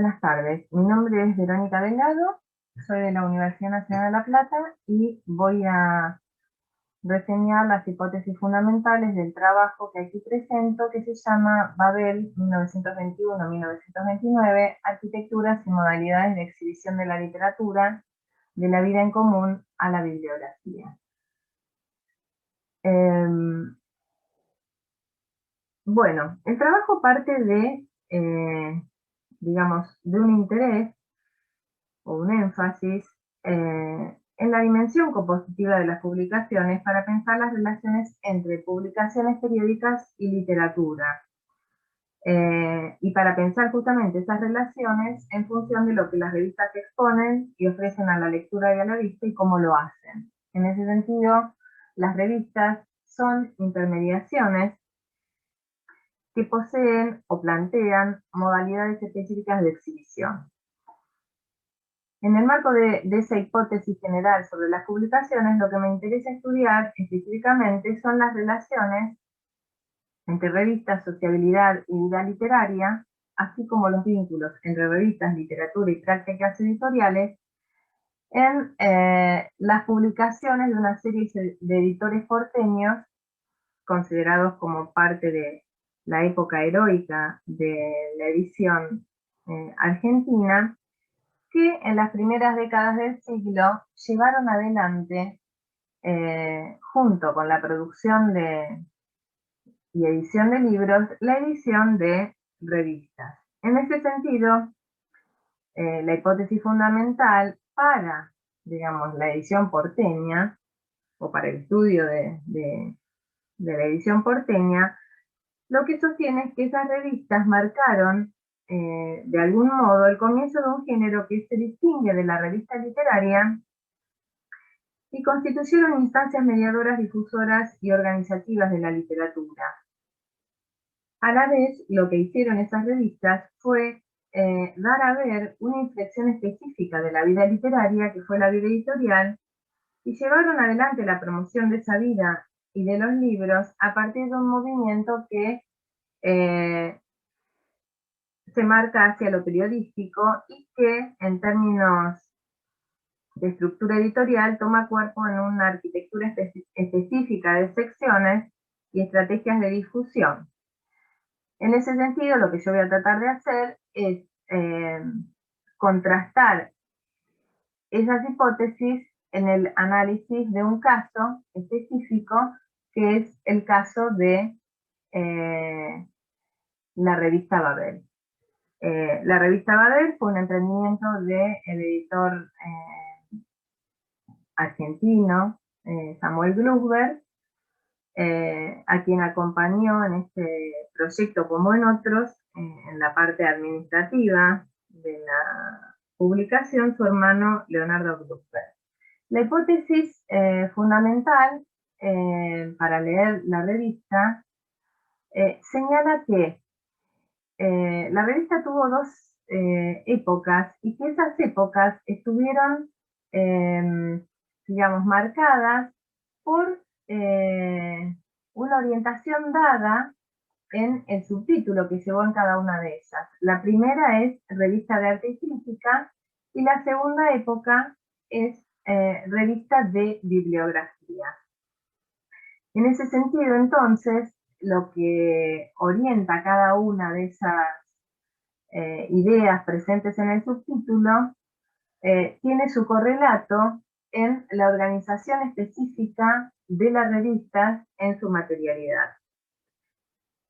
Buenas tardes, mi nombre es Verónica Delgado, soy de la Universidad Nacional de La Plata y voy a reseñar las hipótesis fundamentales del trabajo que aquí presento, que se llama Babel 1921-1929, Arquitecturas y modalidades de exhibición de la literatura, de la vida en común a la bibliografía. Bueno, el trabajo parte de, digamos, de un interés o un énfasis en la dimensión compositiva de las publicaciones para pensar las relaciones entre publicaciones periódicas y literatura. Y para pensar justamente esas relaciones en función de lo que las revistas exponen y ofrecen a la lectura y a la vista y cómo lo hacen. En ese sentido, las revistas son intermediaciones que poseen o plantean modalidades específicas de exhibición. En el marco de esa hipótesis general sobre las publicaciones, lo que me interesa estudiar específicamente son las relaciones entre revistas, sociabilidad y vida literaria, así como los vínculos entre revistas, literatura y prácticas editoriales en las publicaciones de una serie de editores porteños, considerados como parte de la época heroica de la edición argentina, que en las primeras décadas del siglo llevaron adelante, junto con la producción y edición de libros, la edición de revistas. En ese sentido, la hipótesis fundamental para, digamos, la edición porteña, o para el estudio de la edición porteña, lo que sostiene es que esas revistas marcaron de algún modo el comienzo de un género que se distingue de la revista literaria y constituyeron instancias mediadoras, difusoras y organizativas de la literatura. A la vez, lo que hicieron esas revistas fue dar a ver una inflexión específica de la vida literaria, que fue la vida editorial, y llevaron adelante la promoción de esa vida y de los libros a partir de un movimiento que se marca hacia lo periodístico y que, en términos de estructura editorial, toma cuerpo en una arquitectura específica de secciones y estrategias de difusión. En ese sentido, lo que yo voy a tratar de hacer es contrastar esas hipótesis en el análisis de un caso específico, que es el caso de la revista Babel. La revista Babel fue un emprendimiento del editor argentino Samuel Glusberg, a quien acompañó en este proyecto como en otros, en la parte administrativa de la publicación, su hermano Leonardo Glusberg. La hipótesis fundamental para leer la revista señala que la revista tuvo dos épocas y que esas épocas estuvieron, digamos, marcadas por una orientación dada en el subtítulo que llevó en cada una de ellas. La primera es Revista de Arte y Crítica y la segunda época es Revista de Bibliografía. En ese sentido, entonces, lo que orienta cada una de esas ideas presentes en el subtítulo tiene su correlato en la organización específica de las revistas en su materialidad.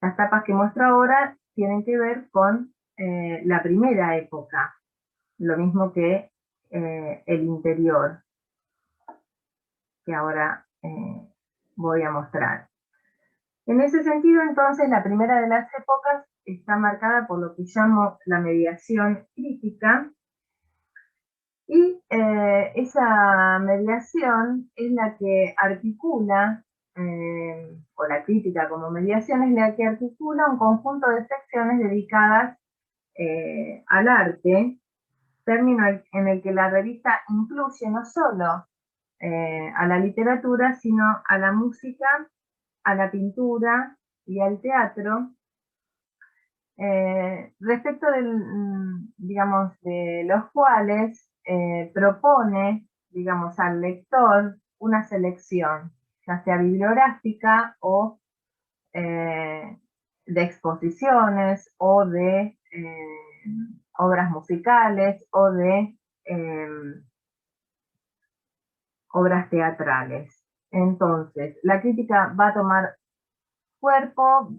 Las tapas que muestro ahora tienen que ver con la primera época, lo mismo que el interior, que ahora voy a mostrar. En ese sentido, entonces, la primera de las épocas está marcada por lo que llamo la mediación crítica, y esa mediación es la que articula, o la crítica como mediación es la que articula un conjunto de secciones dedicadas al arte, término en el que la revista incluye no solo a la literatura, sino a la música, a la pintura y al teatro, respecto digamos, de los cuales propone, digamos, al lector una selección, ya sea bibliográfica o de exposiciones o de obras musicales o de obras teatrales. Entonces, la crítica va a tomar cuerpo,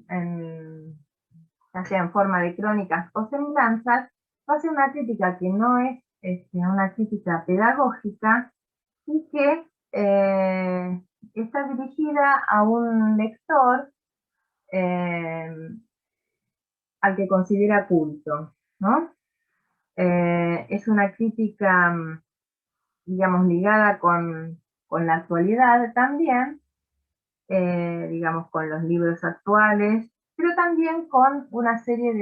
ya sea en forma de crónicas o semblanzas, va a ser una crítica que no es una crítica pedagógica y que está dirigida a un lector al que considera culto, ¿no? Es una crítica, digamos, ligada con la actualidad también, digamos, con los libros actuales, pero también con una serie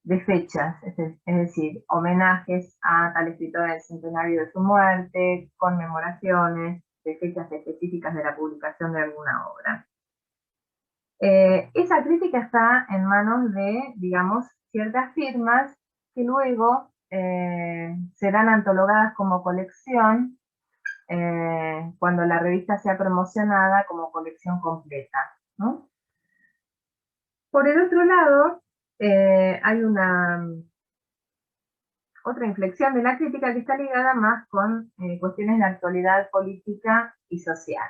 de fechas, es decir, homenajes a tal escritor en el centenario de su muerte, conmemoraciones de fechas específicas de la publicación de alguna obra. Esa crítica está en manos de, digamos, ciertas firmas que luego serán antologadas como colección cuando la revista sea promocionada como colección completa, ¿no? Por el otro lado, hay otra inflexión de la crítica que está ligada más con cuestiones de actualidad política y social.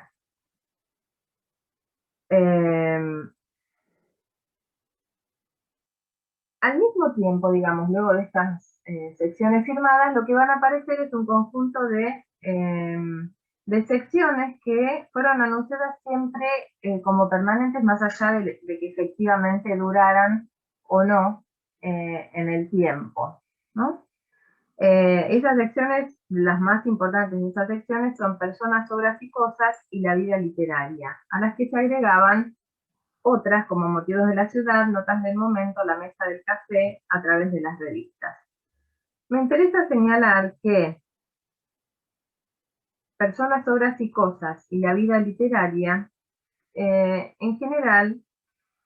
Al mismo tiempo, digamos, luego de estas secciones firmadas, lo que van a aparecer es un conjunto de secciones que fueron anunciadas siempre como permanentes, más allá de que efectivamente duraran o no en el tiempo, ¿no? Esas secciones, las más importantes de esas secciones son personas, obras y cosas y la vida literaria, a las que se agregaban otras como motivos de la ciudad, notas del momento, la mesa del café, a través de las revistas. Me interesa señalar que personas, obras y cosas y la vida literaria, en general,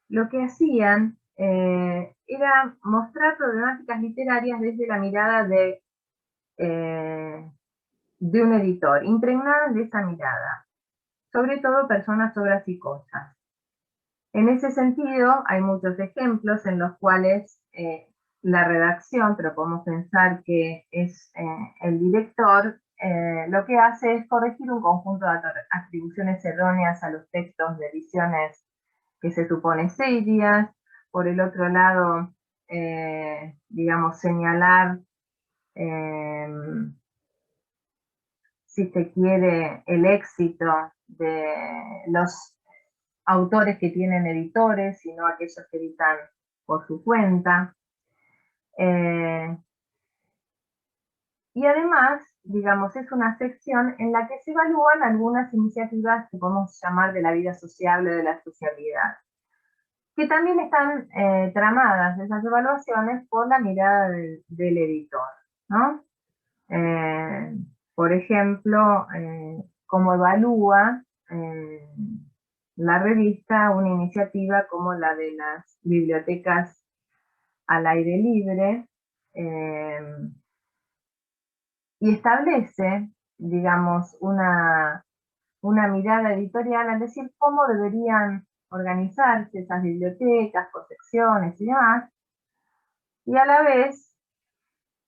lo que hacían era mostrar problemáticas literarias desde la mirada de un editor, impregnadas de esa mirada, sobre todo personas, obras y cosas. En ese sentido, hay muchos ejemplos en los cuales la redacción, pero podemos pensar que es el director, lo que hace es corregir un conjunto de atribuciones erróneas a los textos de ediciones que se supone serias. Por el otro lado, digamos, señalar, si se quiere, el éxito de los autores que tienen editores, sino aquellos que editan por su cuenta. Y además, digamos, es una sección en la que se evalúan algunas iniciativas que podemos llamar de la vida sociable, de la sociabilidad, que también están tramadas esas evaluaciones por la mirada del editor, ¿no? Por ejemplo, cómo evalúa la revista una iniciativa como la de las bibliotecas al aire libre, y establece, digamos, una mirada editorial al decir cómo deberían organizarse esas bibliotecas, por secciones y demás, y a la vez,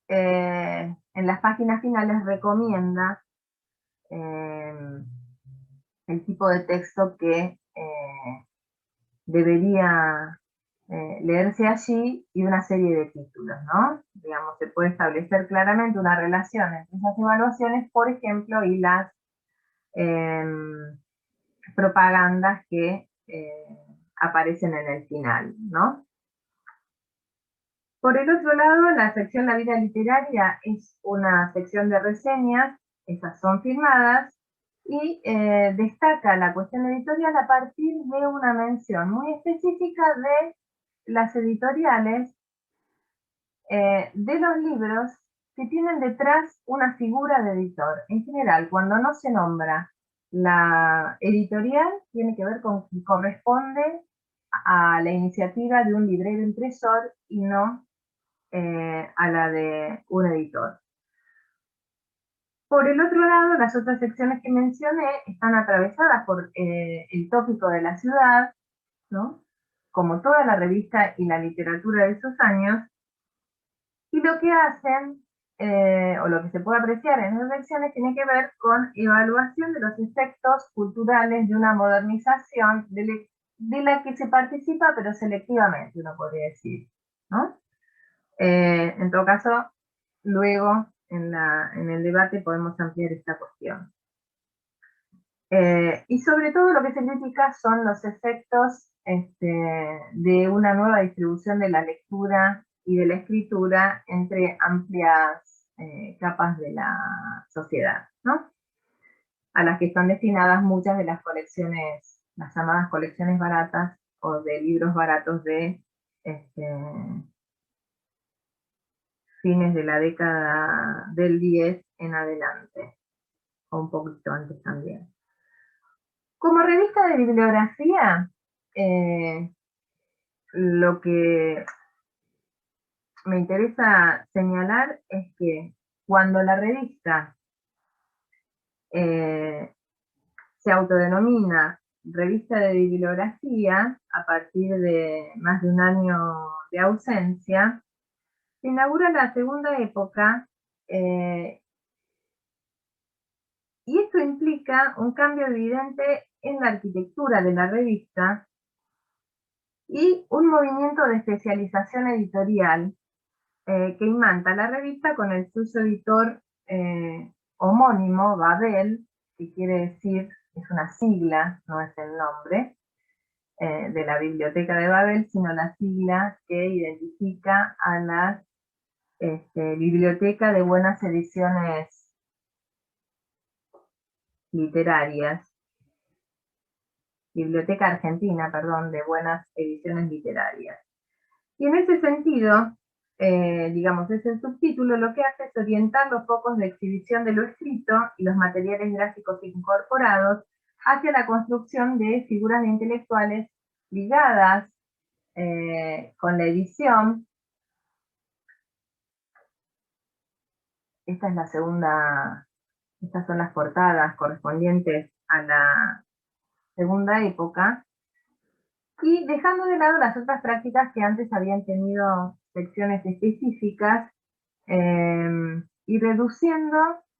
en las páginas finales recomienda el tipo de texto que debería leerse allí y una serie de títulos, ¿no? Digamos, se puede establecer claramente una relación entre esas evaluaciones, por ejemplo, y las propagandas que aparecen en el final, ¿no? Por el otro lado, la sección La vida literaria es una sección de reseñas, esas son firmadas, y destaca la cuestión editorial a partir de una mención muy específica de las editoriales de los libros que tienen detrás una figura de editor. En general, cuando no se nombra la editorial, tiene que ver con que corresponde a la iniciativa de un librero impresor y no a la de un editor. Por el otro lado, las otras secciones que mencioné están atravesadas por el tópico de la ciudad, ¿no? Como toda la revista y la literatura de esos años, y lo que hacen, o lo que se puede apreciar en esas secciones, tiene que ver con evaluación de los efectos culturales de una modernización de la que se participa, pero selectivamente, uno podría decir, ¿no? En todo caso, luego en el debate podemos ampliar esta cuestión. Y sobre todo lo que se critica son los efectos de una nueva distribución de la lectura y de la escritura entre amplias capas de la sociedad, ¿no? A las que están destinadas muchas de las colecciones, las llamadas colecciones baratas o de libros baratos de fines de la década del 10 en adelante, o un poquito antes también. Como revista de bibliografía, lo que me interesa señalar es que cuando la revista se autodenomina revista de bibliografía, a partir de más de un año de ausencia, se inaugura la segunda época, y esto implica un cambio evidente en la arquitectura de la revista y un movimiento de especialización editorial que imanta la revista con el suyo editor homónimo, Babel, que quiere decir, es una sigla, no es el nombre, de la Biblioteca de Babel, sino la sigla que identifica a la Biblioteca de Buenas Ediciones Literarias, Biblioteca Argentina, perdón, de Buenas Ediciones Literarias. Y en ese sentido, digamos, ese subtítulo lo que hace es orientar los focos de exhibición de lo escrito y los materiales gráficos incorporados hacia la construcción de figuras de intelectuales ligadas con la edición. Esta es la segunda, estas son las portadas correspondientes a la segunda época, y dejando de lado las otras prácticas que antes habían tenido secciones específicas, y reduciendo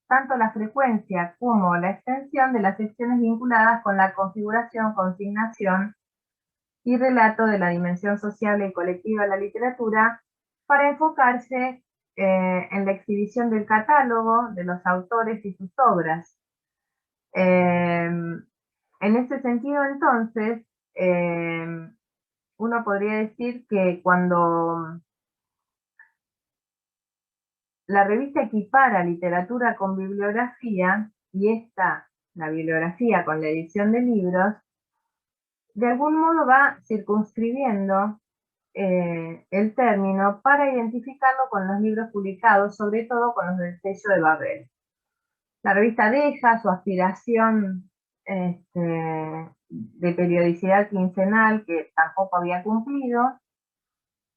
tanto la frecuencia como la extensión de las secciones vinculadas con la configuración, consignación y relato de la dimensión sociable y colectiva de la literatura, para enfocarse en la exhibición del catálogo de los autores y sus obras. En ese sentido, entonces, uno podría decir que cuando la revista equipara literatura con bibliografía, y esta, la bibliografía con la edición de libros, de algún modo va circunscribiendo el término para identificarlo con los libros publicados, sobre todo con los del sello de Babel. La revista deja su aspiración de periodicidad quincenal, que tampoco había cumplido,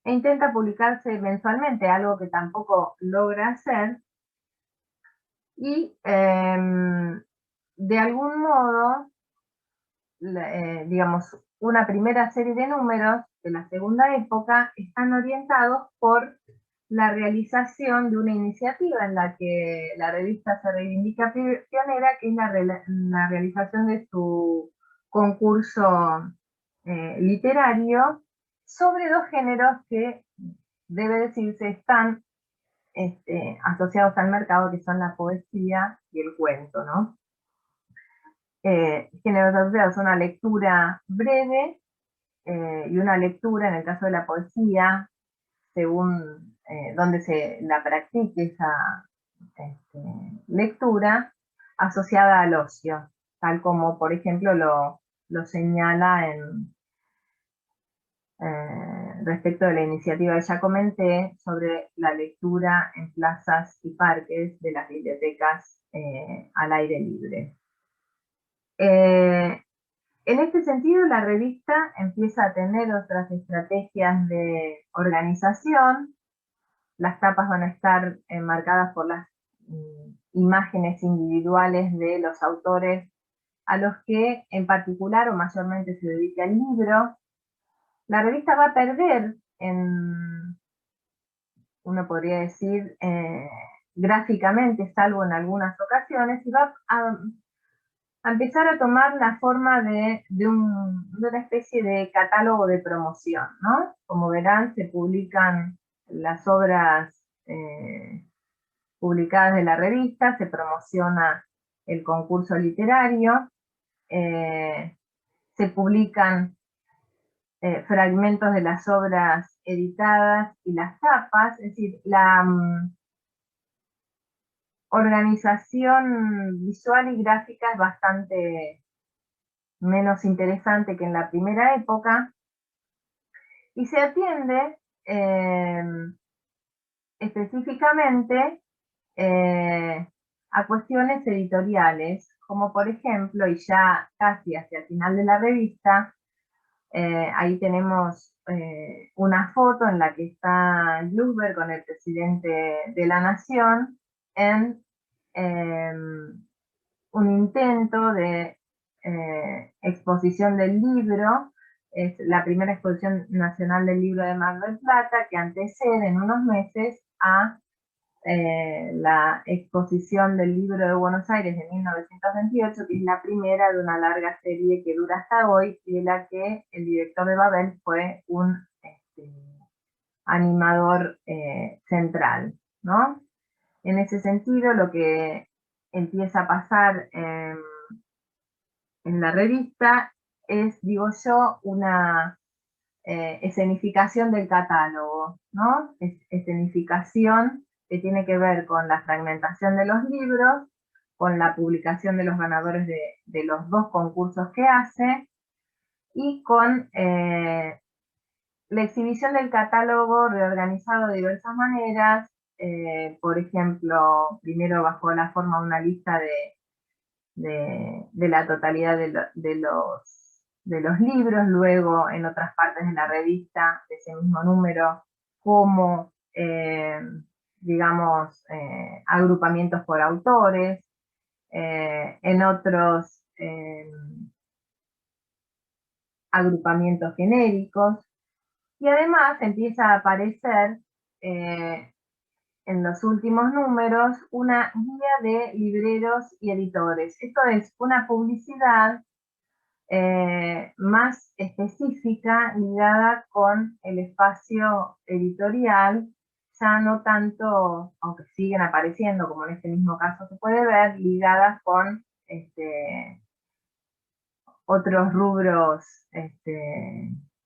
e intenta publicarse mensualmente, algo que tampoco logra hacer, y de algún modo, digamos, una primera serie de números de la segunda época están orientados por la realización de una iniciativa en la que la revista se reivindica pionera, que es la realización de su concurso literario sobre dos géneros que, debe decirse, están asociados al mercado, que son la poesía y el cuento, ¿no? Géneros asociados a una lectura breve y una lectura, en el caso de la poesía, según donde se la practique esa lectura, asociada al ocio, tal como, por ejemplo, lo señala respecto de la iniciativa que ya comenté sobre la lectura en plazas y parques de las bibliotecas al aire libre. En este sentido, la revista empieza a tener otras estrategias de organización. Las tapas van a estar marcadas por las imágenes individuales de los autores a los que en particular o mayormente se dedica el libro. La revista va a perder, uno podría decir, gráficamente, salvo en algunas ocasiones, y va a empezar a tomar la forma de una especie de catálogo de promoción, ¿no? Como verán, se publican las obras publicadas de la revista, se promociona el concurso literario, se publican fragmentos de las obras editadas y las tapas, es decir, la organización visual y gráfica es bastante menos interesante que en la primera época, y se atiende específicamente a cuestiones editoriales, como por ejemplo, y ya casi hacia el final de la revista, ahí tenemos una foto en la que está Bloomberg con el presidente de la Nación en un intento de exposición del libro. Es la primera exposición nacional del libro de Mar del Plata, que antecede en unos meses a la exposición del libro de Buenos Aires de 1928, que es la primera de una larga serie que dura hasta hoy, y de la que el director de Babel fue un animador central, ¿no? En ese sentido, lo que empieza a pasar en la revista es, digo yo, una escenificación del catálogo, ¿no? Escenificación que tiene que ver con la fragmentación de los libros, con la publicación de los ganadores de los dos concursos que hace, y con la exhibición del catálogo reorganizado de diversas maneras, por ejemplo, primero bajo la forma de una lista de la totalidad de los libros, luego en otras partes de la revista, de ese mismo número, como, digamos, agrupamientos por autores, en otros agrupamientos genéricos, y además empieza a aparecer en los últimos números una guía de libreros y editores. Esto es una publicidad más específica ligada con el espacio editorial, ya no tanto, aunque siguen apareciendo, como en este mismo caso se puede ver, ligadas con otros rubros,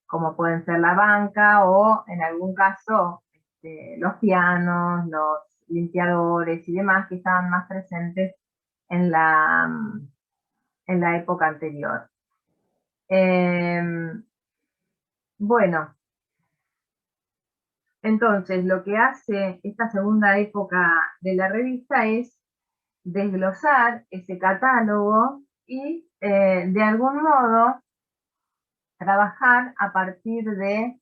como pueden ser la banca o en algún caso los pianos, los limpiadores y demás que estaban más presentes en en la época anterior. Bueno, entonces lo que hace esta segunda época de la revista es desglosar ese catálogo y de algún modo trabajar a partir eh,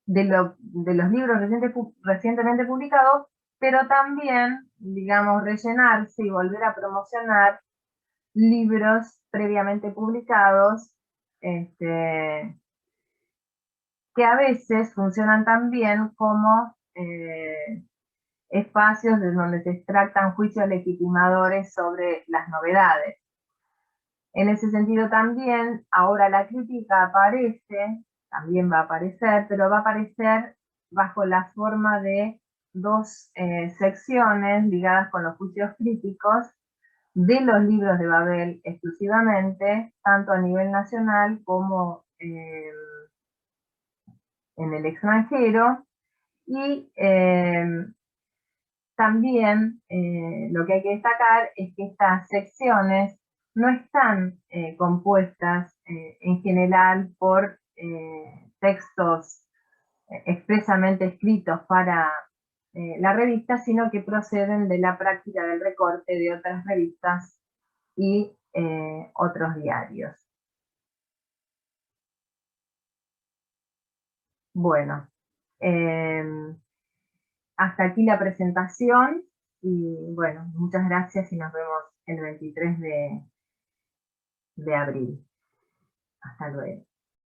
de los libros recientemente publicados, pero también, digamos, rellenarse y volver a promocionar libros previamente publicados, que a veces funcionan también como espacios de donde se extractan juicios legitimadores sobre las novedades. En ese sentido también, ahora la crítica aparece, también va a aparecer, pero va a aparecer bajo la forma de dos secciones ligadas con los juicios críticos de los libros de Babel exclusivamente, tanto a nivel nacional como en el extranjero, y también lo que hay que destacar es que estas secciones no están compuestas en general por textos expresamente escritos para la revista, sino que proceden de la práctica del recorte de otras revistas y otros diarios. Bueno, hasta aquí la presentación y bueno, muchas gracias y nos vemos el 23 de abril. Hasta luego.